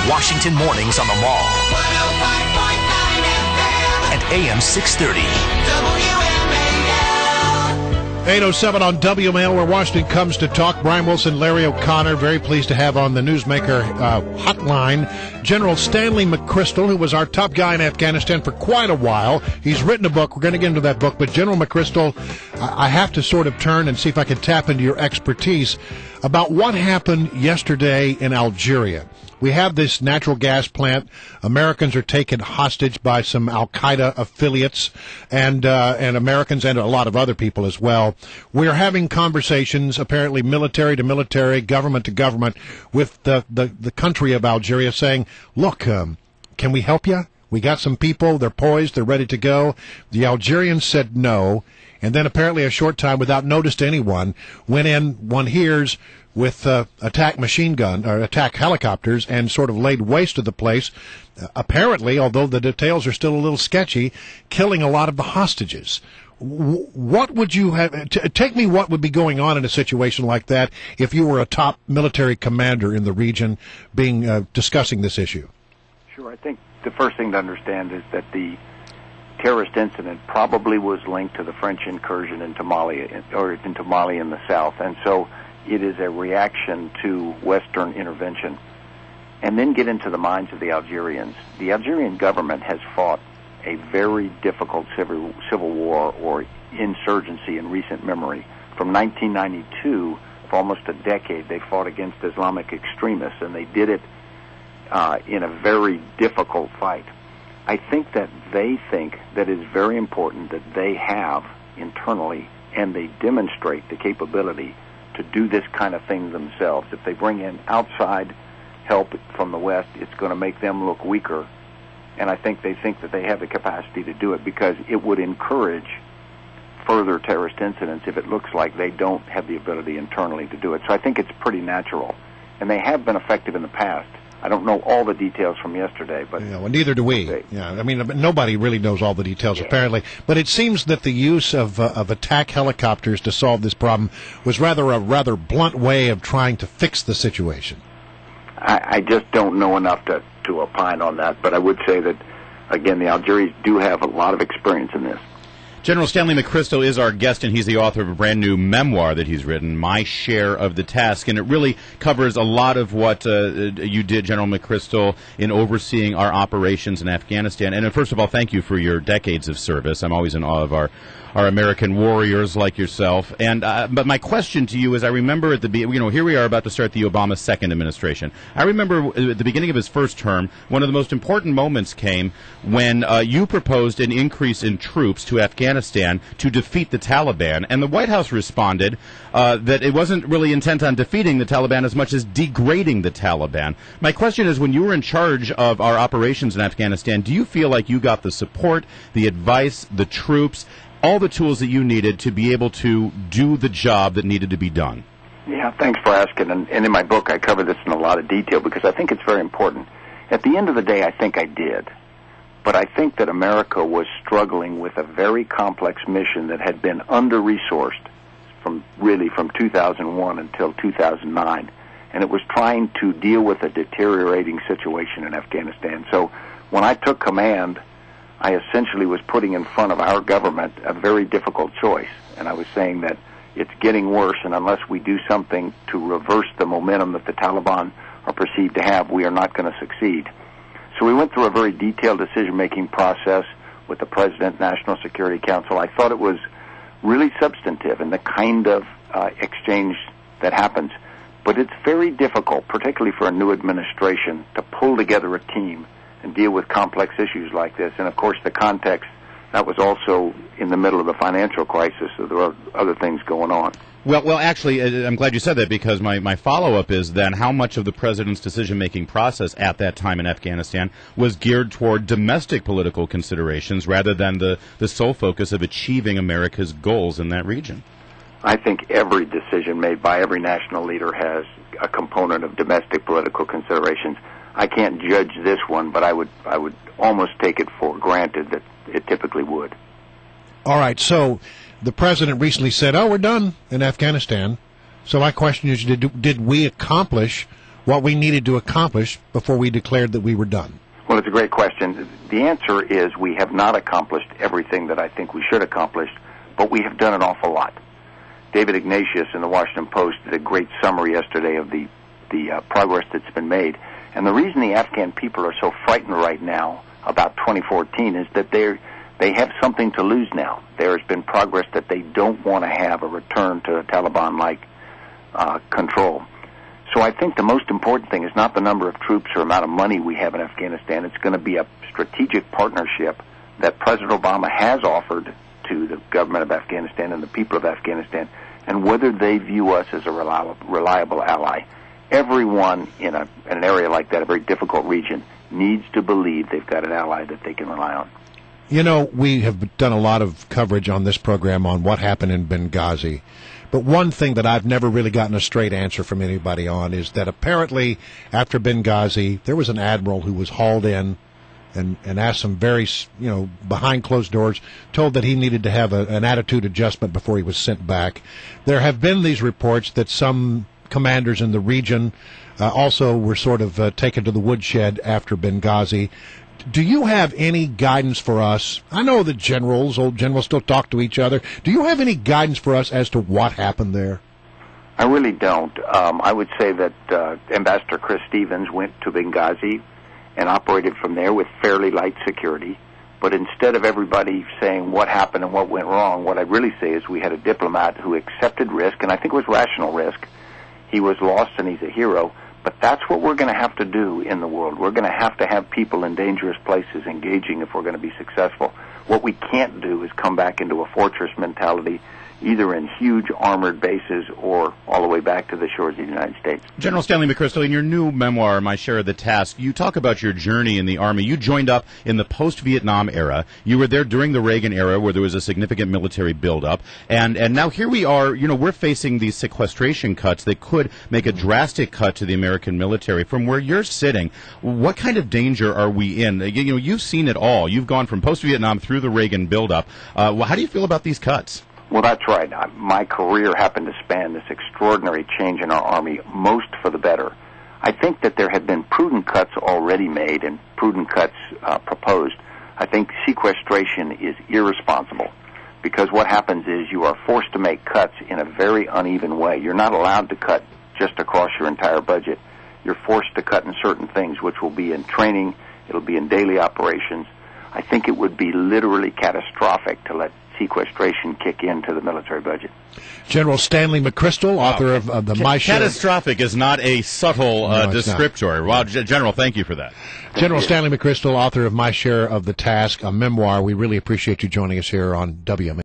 Washington mornings on the Mall. 105.9 FM. And AM 630. WMAL. 8:07 on WMAL, where Washington comes to talk. Brian Wilson, Larry O'Connor, very pleased to have on the Newsmaker hotline General Stanley McChrystal, who was our top guy in Afghanistan for quite a while. He's written a book. We're going to get into that book. But General McChrystal, I have to sort of turn and see if I can tap into your expertise about what happened yesterday in Algeria. We have this natural gas plant. Americans are taken hostage by some al-Qaeda affiliates, and Americans and a lot of other people as well. We are having conversations, apparently military to military, government to government, with the country of Algeria saying, look, can we help you? We got some people. They're poised. They're ready to go. The Algerians said no. And then apparently a short time, without notice to anyone, went in, one hears, with attack machine gun or attack helicopters and sort of laid waste to the place, apparently, although the details are still a little sketchy, killing a lot of the hostages. What would you have? Take me what would be going on in a situation like that if you were a top military commander in the region being discussing this issue? Sure. I think the first thing to understand is that the terrorist incident probably was linked to the French incursion into Mali, or into Mali in the south, and so it is a reaction to Western intervention. And then get into the minds of the Algerians. The Algerian government has fought a very difficult civil war or insurgency in recent memory. From 1992, for almost a decade, they fought against Islamic extremists, and they did it in a very difficult fight. I think that they think that it's very important that they have internally, and they demonstrate the capability to do this kind of thing themselves. If they bring in outside help from the West, it's going to make them look weaker. And I think that they have the capacity to do it because it would encourage further terrorist incidents if it looks like they don't have the ability internally to do it. So I think it's pretty natural. And they have been effective in the past. I don't know all the details from yesterday, but yeah, well, neither do we. Yeah, I mean, nobody really knows all the details apparently. But it seems that the use of attack helicopters to solve this problem was a rather blunt way of trying to fix the situation. I just don't know enough to opine on that. But I would say that again, the Algerians do have a lot of experience in this. General Stanley McChrystal is our guest, and he's the author of a brand new memoir that he's written, My Share of the Task, and it really covers a lot of what you did, General McChrystal, in overseeing our operations in Afghanistan. And first of all, thank you for your decades of service. I'm always in awe of our American warriors like yourself. And but my question to you is, I remember here we are about to start the Obama second administration. I remember at the beginning of his first term, one of the most important moments came when you proposed an increase in troops to Afghanistan to defeat the Taliban, and the White House responded that it wasn't really intent on defeating the Taliban as much as degrading the Taliban. My question is, when you were in charge of our operations in Afghanistan, do you feel like you got the support, the advice, the troops, all the tools that you needed to be able to do the job that needed to be done? Yeah, thanks for asking. And in my book, I cover this in a lot of detail because I think it's very important. At the end of the day, I think I did. But I think that America was struggling with a very complex mission that had been under-resourced from 2001 until 2009. And it was trying to deal with a deteriorating situation in Afghanistan. So when I took command, I essentially was putting in front of our government a very difficult choice. And I was saying that it's getting worse, and unless we do something to reverse the momentum that the Taliban are perceived to have, we are not going to succeed. So we went through a very detailed decision-making process with the President, National Security Council. I thought it was really substantive in the kind of exchange that happens. But it's very difficult, particularly for a new administration, to pull together a team and deal with complex issues like this. And, of course, the context, that was also in the middle of the financial crisis, so there were other things going on. Well, actually, I'm glad you said that, because my follow-up is then how much of the president's decision-making process at that time in Afghanistan was geared toward domestic political considerations rather than the sole focus of achieving America's goals in that region? I think every decision made by every national leader has a component of domestic political considerations. I can't judge this one, but I would almost take it for granted that it typically would. All right, so the president recently said, we're done in Afghanistan. So my question is, did we accomplish what we needed to accomplish before we declared that we were done? Well, it's a great question. The answer is we have not accomplished everything that I think we should accomplish, but we have done an awful lot. David Ignatius in the Washington Post did a great summary yesterday of the progress that's been made. And the reason the Afghan people are so frightened right now about 2014 is that they have something to lose now. There has been progress that they don't want to have a return to a Taliban-like control. So I think the most important thing is not the number of troops or amount of money we have in Afghanistan. It's going to be a strategic partnership that President Obama has offered to the government of Afghanistan and the people of Afghanistan, and whether they view us as a reliable ally. Everyone in an area like that, a very difficult region, needs to believe they've got an ally that they can rely on. You know, we have done a lot of coverage on this program on what happened in Benghazi. But one thing that I've never really gotten a straight answer from anybody on is that apparently after Benghazi, there was an admiral who was hauled in and asked some very, behind closed doors, told that he needed to have an attitude adjustment before he was sent back. There have been these reports that some commanders in the region also were sort of taken to the woodshed after Benghazi. Do you have any guidance for us? I know the old generals still talk to each other. Do you have any guidance for us as to what happened there? I really don't. I would say that Ambassador Chris Stevens went to Benghazi and operated from there with fairly light security. But instead of everybody saying what happened and what went wrong, what I'd really say is we had a diplomat who accepted risk, and I think it was rational risk. He was lost and he's a hero. But that's what we're going to have to do in the world. We're going to have people in dangerous places engaging if we're going to be successful. What we can't do is come back into a fortress mentality, either in huge armored bases or all the way back to the shores of the United States. General Stanley McChrystal, in your new memoir, My Share of the Task, you talk about your journey in the Army. You joined up in the post-Vietnam era. You were there during the Reagan era where there was a significant military buildup. And now here we are, we're facing these sequestration cuts that could make a drastic cut to the American military. From where you're sitting, what kind of danger are we in? You've seen it all. You've gone from post-Vietnam through the Reagan buildup. How do you feel about these cuts? Well, that's right. My career happened to span this extraordinary change in our Army, most for the better. I think that there have been prudent cuts already made and prudent cuts proposed. I think sequestration is irresponsible because what happens is you are forced to make cuts in a very uneven way. You're not allowed to cut just across your entire budget. You're forced to cut in certain things, which will be in training, it'll be in daily operations. I think it would be literally catastrophic to let sequestration kick into the military budget. General Stanley McChrystal, author of the My Share. Catastrophic is not a subtle descriptor. Well, General, thank you for that. General Stanley McChrystal, author of My Share of the Task, a memoir. We really appreciate you joining us here on WMAL.